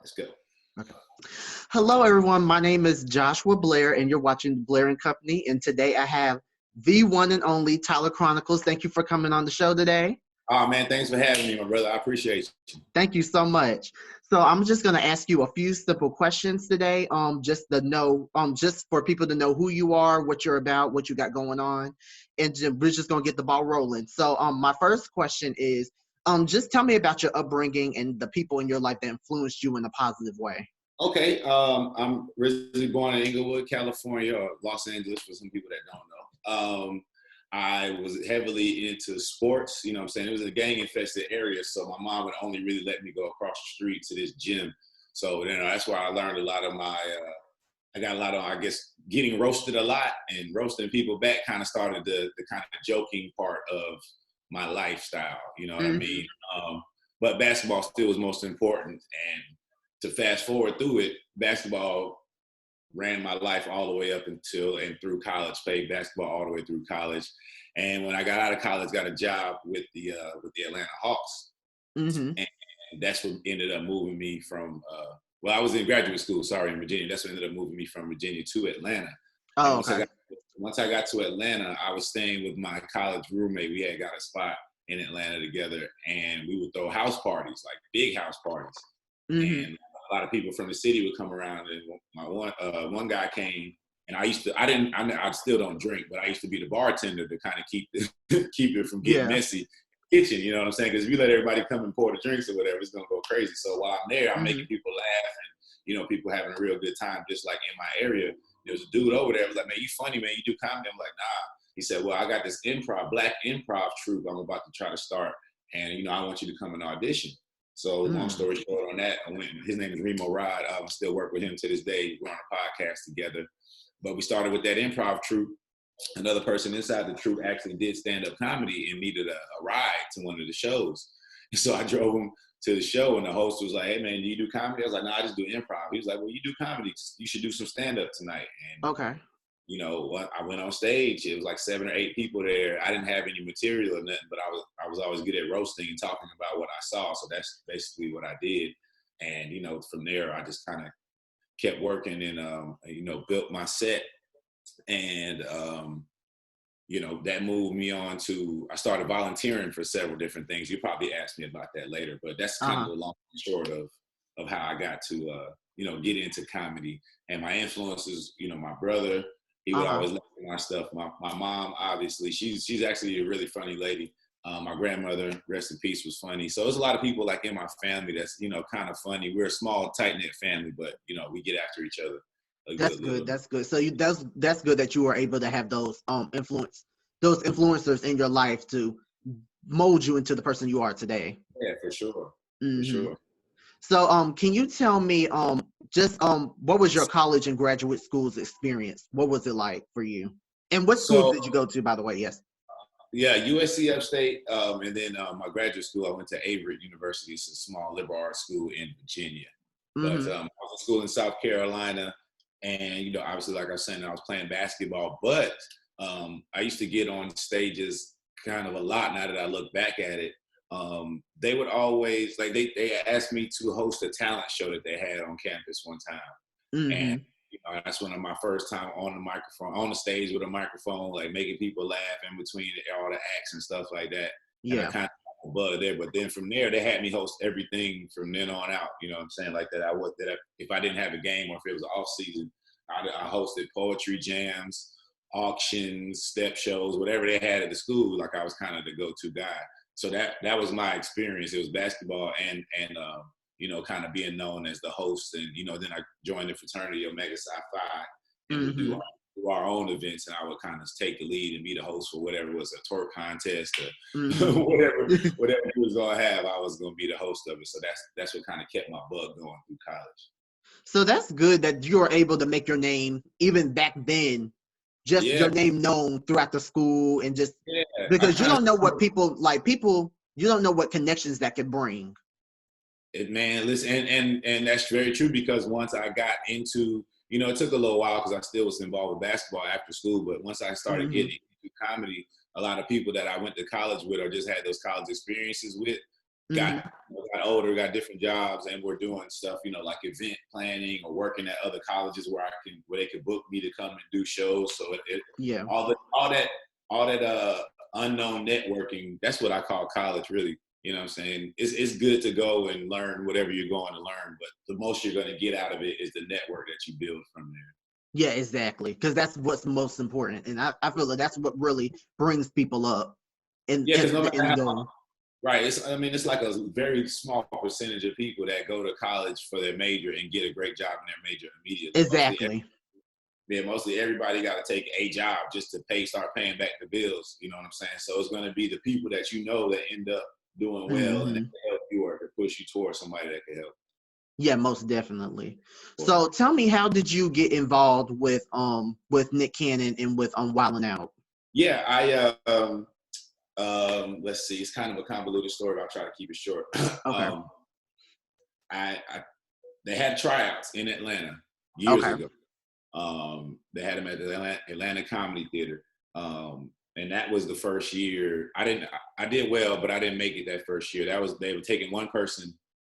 Let's go. Okay. Hello, everyone. My name is Joshua Blair, and you're watching Blair and Company. And today I have the one and only Tyler Chronicles. Thank you for coming on the show today. Oh man, thanks for having me, my brother. I appreciate you. Thank you so much. So I'm just going to ask you a few simple questions today, just to know, just for people to know who you are, what you're about, what you got going on, and we're just going to get the ball rolling. So, my first question is, just tell me about your upbringing and the people in your life that influenced you in a positive way. Okay, I'm originally born in Inglewood, California, or Los Angeles for some people that don't know. I was heavily into sports, you know what I'm saying? It was a gang-infested area, so my mom would only really let me go across the street to this gym. So, that's where I learned a lot of my, I got a lot of, I guess, getting roasted a lot, and roasting people back kind of started the kind of joking part of my lifestyle, you know what I mean? But basketball still was most important, and to fast forward through it, basketball ran my life all the way up until and through college, played basketball all the way through college. And when I got out of college, got a job with the Atlanta Hawks. And that's what ended up moving me from, I was in graduate school, in Virginia. That's what ended up moving me from Virginia to Atlanta. Oh, okay. Once I got to Atlanta, I was staying with my college roommate. We had got a spot in Atlanta together, and we would throw house parties, like big house parties. And a lot of people from the city would come around, and my one guy came, and I still don't drink, but I used to be the bartender to kind of keep it from getting messy in the kitchen, you know what I'm saying? Because if you let everybody come and pour the drinks or whatever, it's gonna go crazy. So while I'm there, I'm making people laugh, and people having a real good time. Just like in my area, there's a dude over there who was like, "Man, you funny, man. You do comedy?" I'm like, "Nah." He said, "Well, I got this black improv troupe I'm about to try to start, and I want you to come and audition." So long story short on that, his name is Remo Rod. I still work with him to this day. We're on a podcast together. But we started with that improv troupe. Another person inside the troupe actually did stand-up comedy and needed a ride to one of the shows. And so I drove him to the show, and the host was like, "Hey, man, do you do comedy?" I was like, "No, I just do improv." He was like, "Well, you do comedy. You should do some stand-up tonight." And okay. I went on stage. It was like 7 or 8 people there. I didn't have any material or nothing, but I was always good at roasting and talking about what I saw. So that's basically what I did. And, from there, I just kind of kept working and, built my set. And, that moved me on to, I started volunteering for several different things. You probably ask me about that later, but that's kind of the long and short of how I got to, get into comedy. And my influences, my brother, he would always listen to my stuff. My mom, obviously, she's actually a really funny lady. My grandmother, rest in peace, was funny. So there's a lot of people like in my family that's, kind of funny. We're a small, tight-knit family, but, we get after each other. That's good. That's good. So that's good that you were able to have those influencers in your life to mold you into the person you are today. Yeah, for sure. For sure. So, can you tell me, what was your college and graduate school's experience? What was it like for you? And what schools did you go to, by the way? Yes. Yeah, USC Upstate, and then my graduate school, I went to Averett University. It's a small liberal arts school in Virginia. But I was in school in South Carolina, and obviously, like I was saying, I was playing basketball. But I used to get on stages kind of a lot. Now that I look back at it. They would always they asked me to host a talent show that they had on campus one time, and that's one of my first time on the stage with a microphone, like making people laugh in between all the acts and stuff like that. Yeah, and I kind of bug there, but then from there they had me host everything from then on out. You know what I'm saying? Like that, if I didn't have a game or if it was off season, I hosted poetry jams, auctions, step shows, whatever they had at the school. Like I was kind of the go-to guy. So that was my experience. It was basketball and kind of being known as the host. And, then I joined the fraternity Omega Psi Phi and would do our own events. And I would kind of take the lead and be the host for whatever was a twerk contest or whatever we was going to have. I was going to be the host of it. So that's what kind of kept my bug going through college. So that's good that you were able to make your name, even back then, your name known throughout the school, and just because you don't know what you don't know what connections that could bring. Listen, and that's very true, because once I got into, it took a little while because I still was involved with basketball after school, but once I started getting into comedy, a lot of people that I went to college with or just had those college experiences with, got older, got different jobs, and we're doing stuff, like event planning or working at other colleges where they could book me to come and do shows. So Yeah. all that unknown networking, that's what I call college, really. You know what I'm saying? It's good to go and learn whatever you're going to learn, but the most you're going to get out of it is the network that you build from there. Yeah, exactly. Because that's what's most important. And I feel like that's what really brings people up in Yeah, because no matter the how, goal. right, it's like a very small percentage of people that go to college for their major and get a great job in their major immediately. Exactly. Mostly everybody got to take a job just to start paying back the bills. You know what I'm saying? So it's going to be the people that that end up doing well and that can help you or to push you towards somebody that can help. Yeah, most definitely. So tell me, how did you get involved with Nick Cannon and with Wildin' Out? Yeah, let's see, it's kind of a convoluted story, but I'll try to keep it short. Okay. They had tryouts in Atlanta years ago. They had them at the Atlanta Comedy Theater. And that was the first year. I did well, but I didn't make it that first year. They were taking one person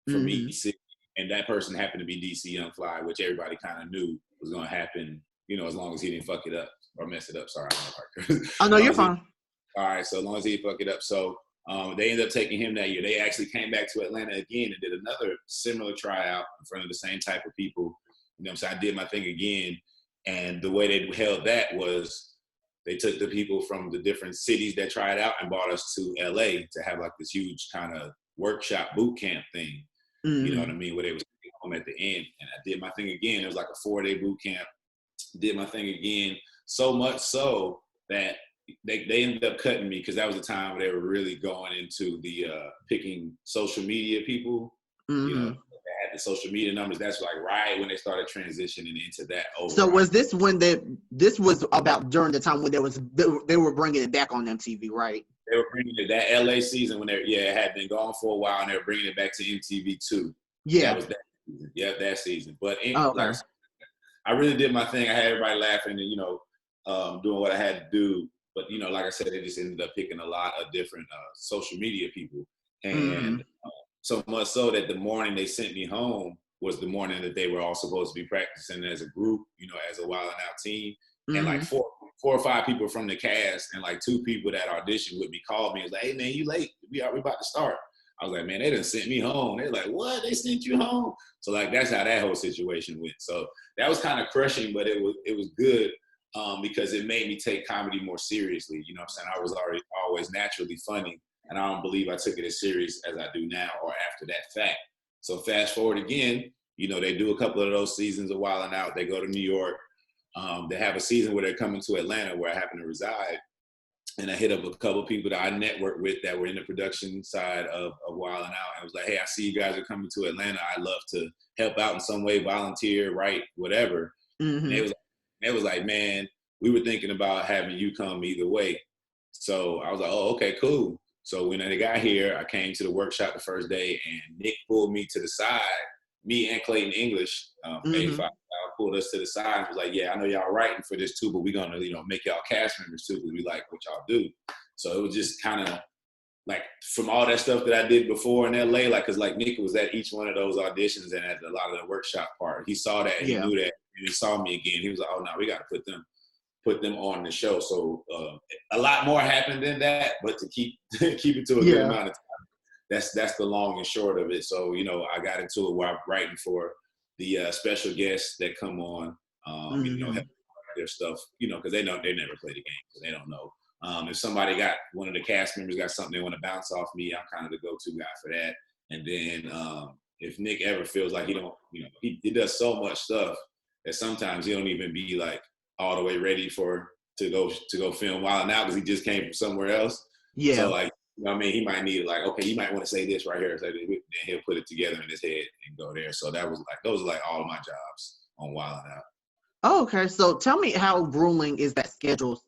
from each city, and that person happened to be DC Young Fly, which everybody kind of knew was going to happen, as long as he didn't fuck it up or mess it up. Sorry, Oh, no, you're fine. All right, so as long as he didn't fuck it up. So they ended up taking him that year. They actually came back to Atlanta again and did another similar tryout in front of the same type of people. So I did my thing again. And the way they held that was they took the people from the different cities that tried out and brought us to LA to have like this huge kind of workshop boot camp thing. You know what I mean? Where they was home at the end. And I did my thing again. It was like a 4-day boot camp. Did my thing again. So much so that they ended up cutting me because that was the time where they were really going into the picking social media people. They had the social media numbers. That's like right when they started transitioning into that. So was this when this was about during the time when they were bringing it back on MTV, right? They were bringing it that LA season when it had been gone for a while, and they were bringing it back to MTV too. Yeah, that was that season. Yeah, that season. But okay. I really did my thing. I had everybody laughing and doing what I had to do. But like I said, they just ended up picking a lot of different social media people, and so much so that the morning they sent me home was the morning that they were all supposed to be practicing as a group, as a Wildin' Out team. And like four or five people from the cast and like 2 people that auditioned with me called me and was like, "Hey man, you late? We about to start." I was like, "Man, they done sent me home." They're like, "What? They sent you home?" So like that's how that whole situation went. So that was kind of crushing, but it was good because it made me take comedy more seriously. You know what I'm saying? I was always naturally funny, and I don't believe I took it as serious as I do now or after that fact. So fast forward again, they do a couple of those seasons of Wildin' Out. They go to New York. They have a season where they're coming to Atlanta, where I happen to reside. And I hit up a couple of people that I networked with that were in the production side of Wildin' Out. I was like, "Hey, I see you guys are coming to Atlanta. I'd love to help out in some way, volunteer, write, whatever." And they was like, "Man, we were thinking about having you come either way." So I was like, "Oh, okay, cool." So when they got here, I came to the workshop the first day, and Nick pulled me to the side. Me and Clayton English, A5, pulled us to the side and was like, "Yeah, I know y'all writing for this too, but we're gonna, make y'all cast members too because we like what y'all do." So it was just kind of like from all that stuff that I did before in LA, like, cause like Nick was at each one of those auditions and at a lot of the workshop part. He saw that, he knew that, and he saw me again. He was like, "Oh no, we got to put them on the show." So a lot more happened than that, but to keep it to a good amount of time. That's the long and short of it. So, I got into it while I'm writing for the special guests that come on, help their stuff, because they never play the game, so they don't know. If somebody one of the cast members got something they want to bounce off me, I'm kind of the go-to guy for that. And then if Nick ever feels like he does so much stuff that sometimes he don't even be like all the way ready to go film Wildin' Out because he just came from somewhere else. Yeah. So like, he might need like, okay, you might want to say this right here. So then he'll put it together in his head and go there. So those are like all of my jobs on Wildin' Out. Oh, okay. So tell me, how grueling is that schedule?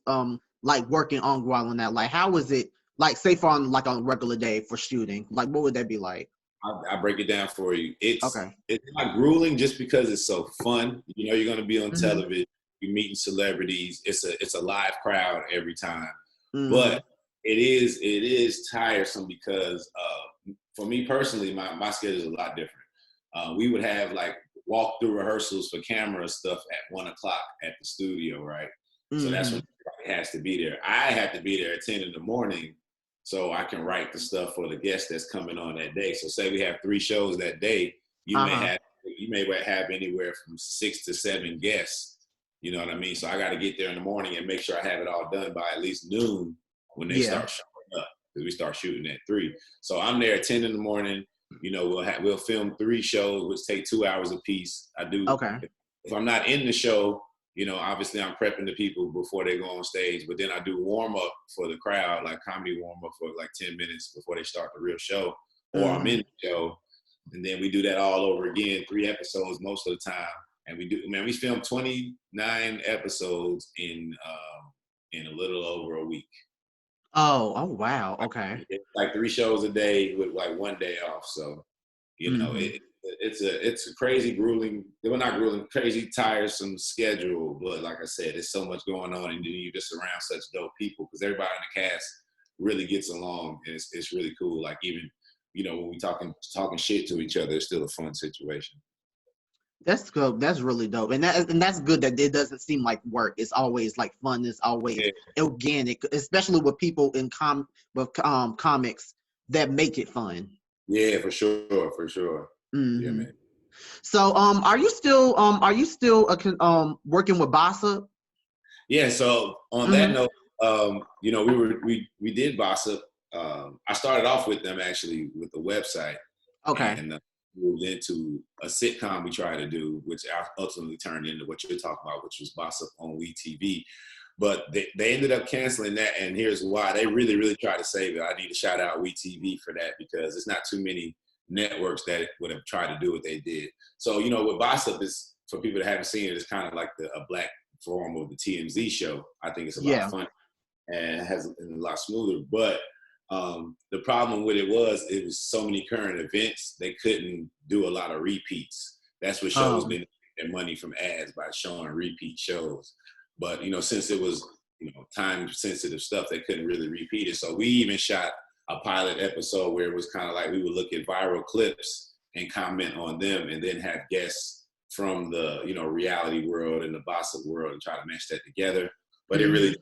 Like working on Wildin' Out. Like, how is it? Like, say for on a regular day for shooting. Like, what would that be like? I'll break it down for you. It's not grueling just because it's so fun. You're going to be on television. You're meeting celebrities. It's a live crowd every time. But it is tiresome because for me personally, my schedule is a lot different. We would have like walk-through rehearsals for camera stuff at 1:00 at the studio, right? So that's when everybody has to be there. I have to be there at 10 in the morning so I can write the stuff for the guest that's coming on that day. So say we have 3 shows that day, you may have anywhere from 6 to 7 guests. You know what I mean? So I got to get there in the morning and make sure I have it all done by at least noon when they start showing up, because we start shooting at 3. So I'm there at 10 in the morning. You know, we'll film 3 shows, which take 2 hours apiece. I do. Okay. If I'm not in the show, you know, obviously I'm prepping the people before they go on stage, but then I do warm up for the crowd, like comedy warm up for like 10 minutes before they start the real show, or I'm in the show, and then we do that all over again, 3 episodes most of the time. And we filmed 29 episodes in a little over a week. Oh, wow. Okay. It's like 3 shows a day with like 1 day off. So, you know, it's a crazy, grueling, well, not grueling, crazy, tiresome schedule. But like I said, there's so much going on, and you're just around such dope people because everybody in the cast really gets along. And it's really cool. Like even, you know, when we talking shit to each other, it's still a fun situation. That's good. That's really dope, and that's good that it doesn't seem like work. It's always like fun. It's always organic, especially with people in comics that make it fun. Yeah, for sure, for sure. Yeah, man. So, are you still working with Bossa? Yeah. So on that note, you know, we did Bossa. I started off with them actually with the website. Okay. And moved into a sitcom we tried to do, which ultimately turned into what you're talking about, which was Boss Up on WeTV. But they ended up canceling that, and here's why. They really, really tried to save it. I need to shout out WeTV for that, because it's not too many networks that would have tried to do what they did. So, you know, what Boss Up is, for people that haven't seen it, it's kind of like a black form of the TMZ show. I think it's a lot of fun and has a lot smoother. But the problem with it was so many current events, they couldn't do a lot of repeats. That's what shows didn't get their money from ads, by showing repeat shows. But, you know, since it was, you know, time sensitive stuff, they couldn't really repeat it. So we even shot a pilot episode where it was kind of like we would look at viral clips and comment on them, and then have guests from the, you know, reality world and the gossip world and try to mesh that together. But it really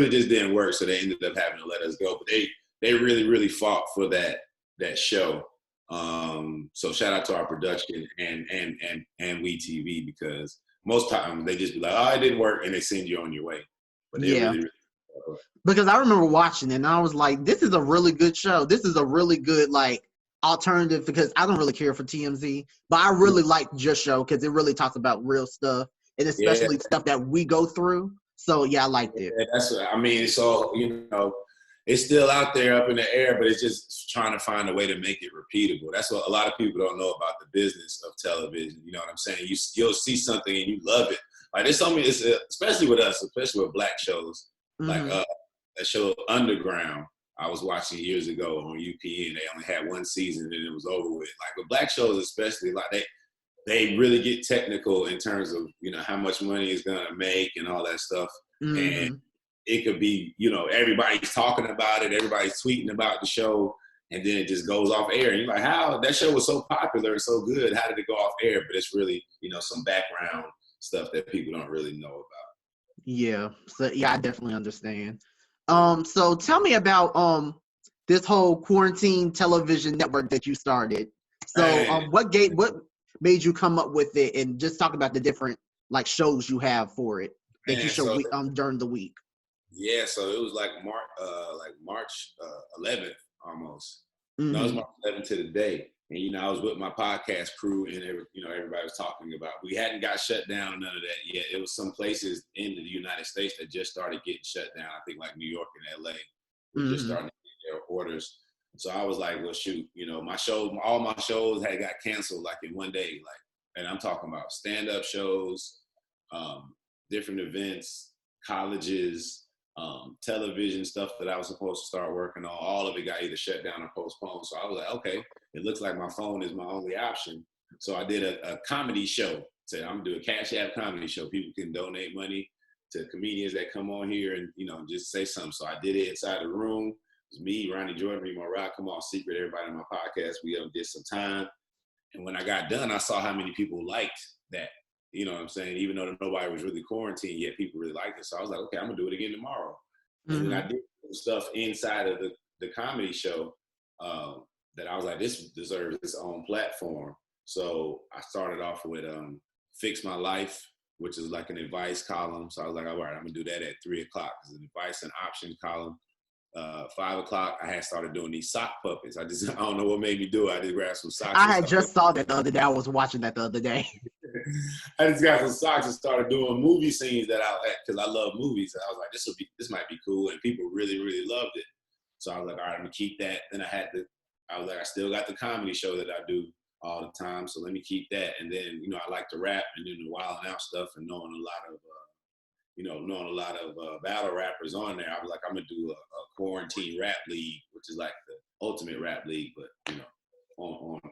just didn't work. So they ended up having to let us go. But they really, really fought for that show. So shout out to our production and WeTV, because most times they just be like, oh, it didn't work, and they send you on your way. But they really because I remember watching it and I was like, this is a really good show. This is a really good like alternative, because I don't really care for TMZ, but I really like your show because it really talks about real stuff, and especially stuff that we go through. So yeah, I liked it. Yeah, so, you know, it's still out there up in the air, but it's just trying to find a way to make it repeatable. That's what a lot of people don't know about the business of television. You know what I'm saying? You'll see something and you love it. Like there's so many, especially with us, especially with black shows, like that show Underground I was watching years ago on UPN. They only had 1 season and it was over with. Like with black shows, especially, like they really get technical in terms of, you know, how much money it's gonna make and all that stuff. And it could be, you know, everybody's talking about it, everybody's tweeting about the show, and then it just goes off air. And you're like, how? That show was so popular and so good. How did it go off air? But it's really, you know, some background stuff that people don't really know about. Yeah. So yeah, I definitely understand. So tell me about this whole quarantine television network that you started. So what made you come up with it, and just talk about the different like shows you have for it that you show during the week. Yeah, so it was like March 11th almost. No, it was March 11th to the day. And, you know, I was with my podcast crew, and everybody was talking about, we hadn't got shut down, none of that yet. It was some places in the United States that just started getting shut down. I think like New York and LA were just starting to get their orders. So I was like, well, shoot, you know, all my shows had got canceled like in 1 day. Like, and I'm talking about stand-up shows, different events, colleges, television stuff that I was supposed to start working on. All of it got either shut down or postponed. So I was like, okay, it looks like my phone is my only option. So I did a comedy show. Said I'm gonna do a Cash App comedy show. People can donate money to comedians that come on here and, you know, just say something. So I did it inside the room. It's me, Ronnie Jordan, Remo Rock, come on, Secret, everybody on my podcast. We did some time. And when I got done, I saw how many people liked that. You know what I'm saying? Even though nobody was really quarantined, yet people really liked it. So I was like, okay, I'm gonna do it again tomorrow. And then I did stuff inside of the comedy show that I was like, this deserves its own platform. So I started off with Fix My Life, which is like an advice column. So I was like, all right, I'm gonna do that at 3:00. It's an advice and option column. 5:00, I had started doing these sock puppets. I don't know what made me do it. I just grabbed some socks. I had just saw that the other day. I was watching that the other day. I just got some socks and started doing movie scenes that because I love movies. And I was like, this might be cool. And people really, really loved it. So I was like, all right, I'm gonna keep that. Then I was like, I still got the comedy show that I do all the time. So let me keep that. And then, I like to rap and do the Wild 'N Out stuff and knowing a lot of battle rappers on there. I was like, I'm gonna do a quarantine rap league, which is like the ultimate rap league, but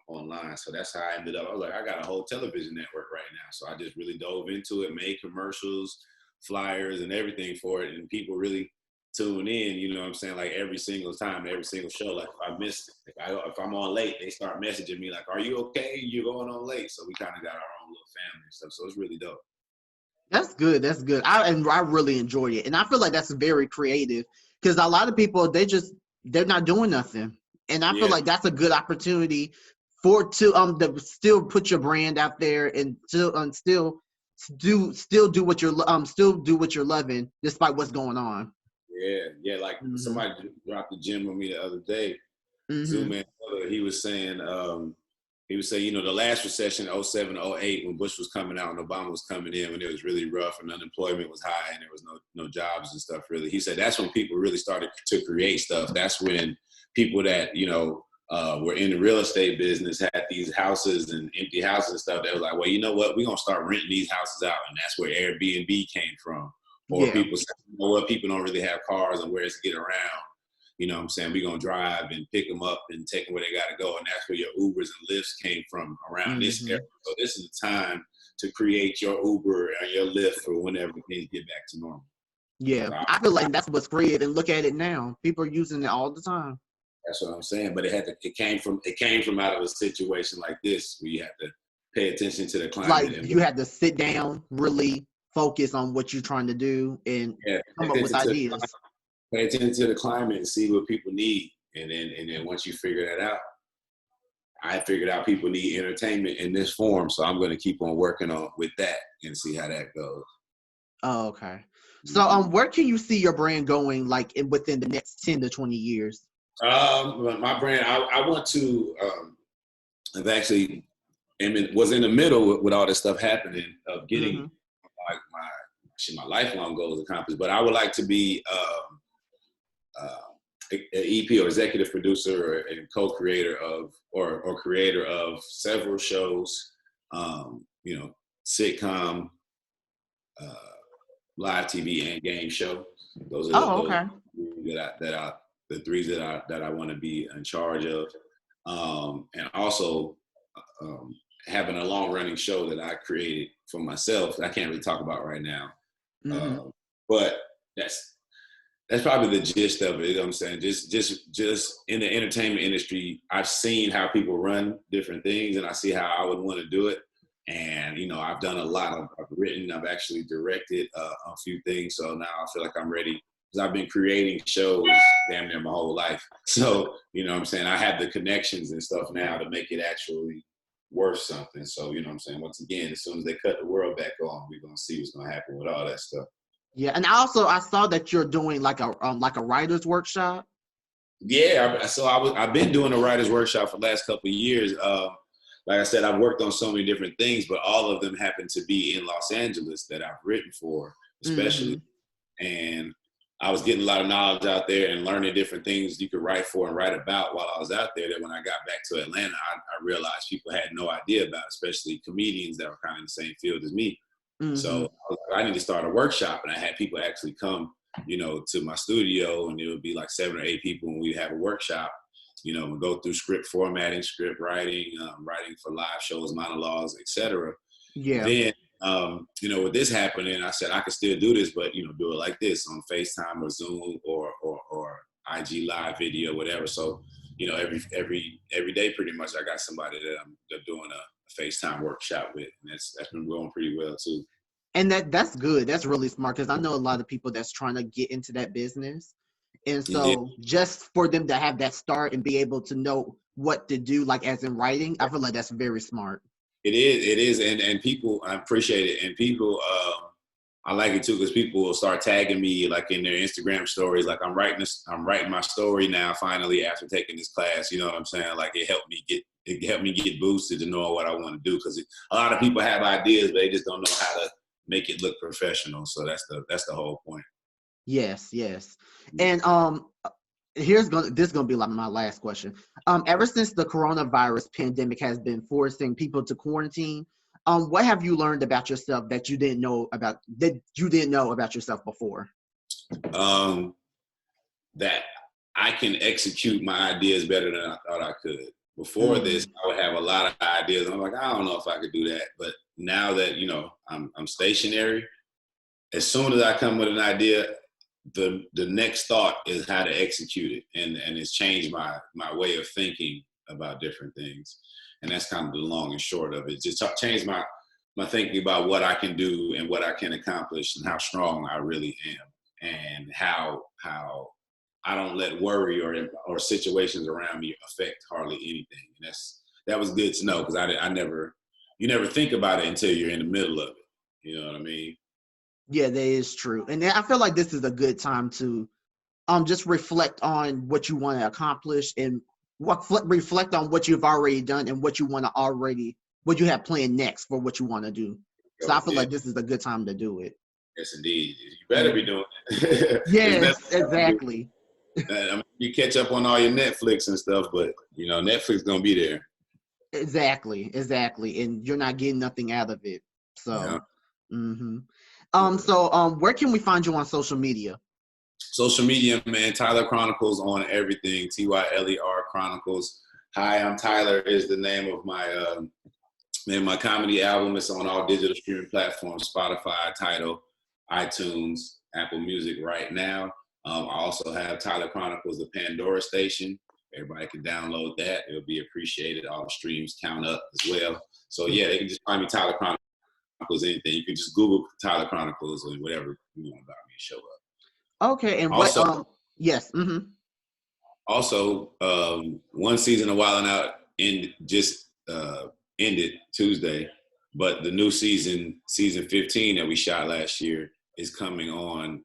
online. So that's how I ended up. I was like, I got a whole television network right now. So I just really dove into it, made commercials, flyers, and everything for it, and people really tune in. You know what I'm saying? Like every single time, every single show. Like if I missed, if I'm on late, they start messaging me like, "Are you okay? You're going on late." So we kind of got our own little family and stuff. So it's really dope. That's good. That's good. I really enjoy it, and I feel like that's very creative because a lot of people they're not doing nothing, and I feel like that's a good opportunity to still put your brand out there and still do what you're loving despite what's going on. Yeah. Like somebody dropped the gem on me the other day. Zoom in. He was saying. The last recession, 07, 08, when Bush was coming out and Obama was coming in, when it was really rough and unemployment was high and there was no jobs and stuff really. He said that's when people really started to create stuff. That's when people that, were in the real estate business had these houses and empty houses and stuff. They were like, well, you know what? We're going to start renting these houses out. And that's where Airbnb came from. Or people said, you know what? People don't really have cars and where to get around. You know what I'm saying? We're going to drive and pick them up and take them where they got to go. And that's where your Ubers and Lyfts came from around this area. So this is the time to create your Uber and your Lyft for whenever things get back to normal. Yeah, so I feel like that's what's created. And look at it now. People are using it all the time. That's what I'm saying. But it came from out of a situation like this where you have to pay attention to the climate. Like you had to sit down, really focus on what you're trying to do and come up with ideas. Pay attention to the climate and see what people need. And then once you figure that out, I figured out people need entertainment in this form. So I'm going to keep on working with that and see how that goes. Oh, okay. So where can you see your brand going like within the next 10 to 20 years? My brand, I want to, I've actually was in the middle with all this stuff happening of getting like my lifelong goals accomplished. But I would like to be an EP or executive producer and co-creator of or creator of several shows, sitcom, live TV and game show. Those are the three that I want to be in charge of, and also having a long-running show that I created for myself. I can't really talk about right now, but that's probably the gist of it. You know what I'm saying? Just in the entertainment industry, I've seen how people run different things, and I see how I would want to do it. And I've done a lot. I've written. I've actually directed a few things. So now I feel like I'm ready because I've been creating shows damn near my whole life. So what I'm saying, I have the connections and stuff now to make it actually worth something. So what I'm saying, once again, as soon as they cut the world back on, we're gonna see what's gonna happen with all that stuff. Yeah, and I saw that you're doing like a writer's workshop. Yeah, I've been doing a writer's workshop for the last couple of years. Like I said, I've worked on so many different things, but all of them happen to be in Los Angeles that I've written for, especially. And I was getting a lot of knowledge out there and learning different things you could write for and write about while I was out there. That when I got back to Atlanta, I realized people had no idea about, especially comedians that were kind of in the same field as me. So I was like, I need to start a workshop, and I had people actually come, to my studio, and it would be like 7 or 8 people, and we'd have a workshop. We go through script formatting, script writing, writing for live shows, monologues, etc. Yeah. Then, with this happening, I said I could still do this, but do it like this on FaceTime or Zoom, or IG live video, whatever. So, you know, every day pretty much I got somebody that I'm doing a FaceTime workshop with, and that's been going pretty well too. And that's good. That's really smart, because I know a lot of people that's trying to get into that business. And Yeah. so just for them to have that start and be able to know what to do, like as in writing, I feel like that's very smart. It is, and people, I appreciate it, and people, I like it too, because people will start tagging me like in their Instagram stories, like I'm writing my story now finally after taking this class. You know what I'm saying? Like it helped me get boosted to know what I want to do, because a lot of people have ideas, but they just don't know how to make it look professional. So that's the whole point. Yes, yes. And this is gonna be like my last question. Ever since the coronavirus pandemic has been forcing people to quarantine, what have you learned about yourself that you didn't know about yourself before? That I can execute my ideas better than I thought I could. Before this, I would have a lot of ideas. And I'm like, I don't know if I could do that. But now that, you know, I'm stationary, as soon as I come with an idea, the next thought is how to execute it. And it's changed my way of thinking about different things. And that's kind of the long and short of it. Just changed my thinking about what I can do and what I can accomplish and how strong I really am, and how I don't let worry or situations around me affect hardly anything. And that was good to know, because you never think about it until you're in the middle of it. You know what I mean? Yeah, that is true. And I feel like this is a good time to just reflect on what you want to accomplish, and reflect on what you've already done and what you what you have planned next for what you want to do. So I feel like this is a good time to do it. Yes, indeed. You better be doing it. Yes, exactly. I mean, you catch up on all your Netflix and stuff, but you know, Netflix gonna be there. Exactly. And you're not getting nothing out of it. So, where can we find you on social media? Social media, man, Tyler Chronicles on everything. TYLER Chronicles. Hi, I'm Tyler is the name of my comedy album. It's on all digital streaming platforms: Spotify, Tidal, iTunes, Apple Music right now. I also have Tyler Chronicles, the Pandora station. Everybody can download that. It'll be appreciated. All the streams count up as well. So yeah, they can just find me Tyler Chronicles, anything. You can just Google Tyler Chronicles or whatever you want about me to show up. Okay, and also, what yes. Also, one season of Wild 'N Out ended Tuesday, but the new season 15 that we shot last year, is coming on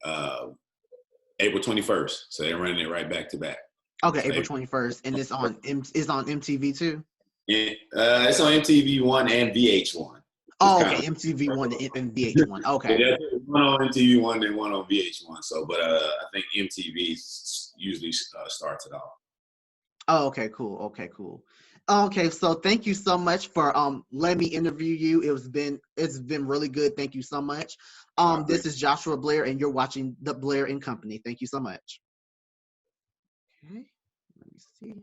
April 21st. So they're running it right back to back. Okay, so April 21st, and it's on MTV too. It's on MTV1 and VH1. Oh, okay, MTV1 and VH1. Okay. Yeah, one on MTV1 and one on VH1. So, but I think MTV usually starts it off. Oh, okay, cool. Okay, so thank you so much for letting me interview you. It's been really good. Thank you so much. This is Joshua Blair, and you're watching the Blair and Company. Thank you so much. Okay, let me see.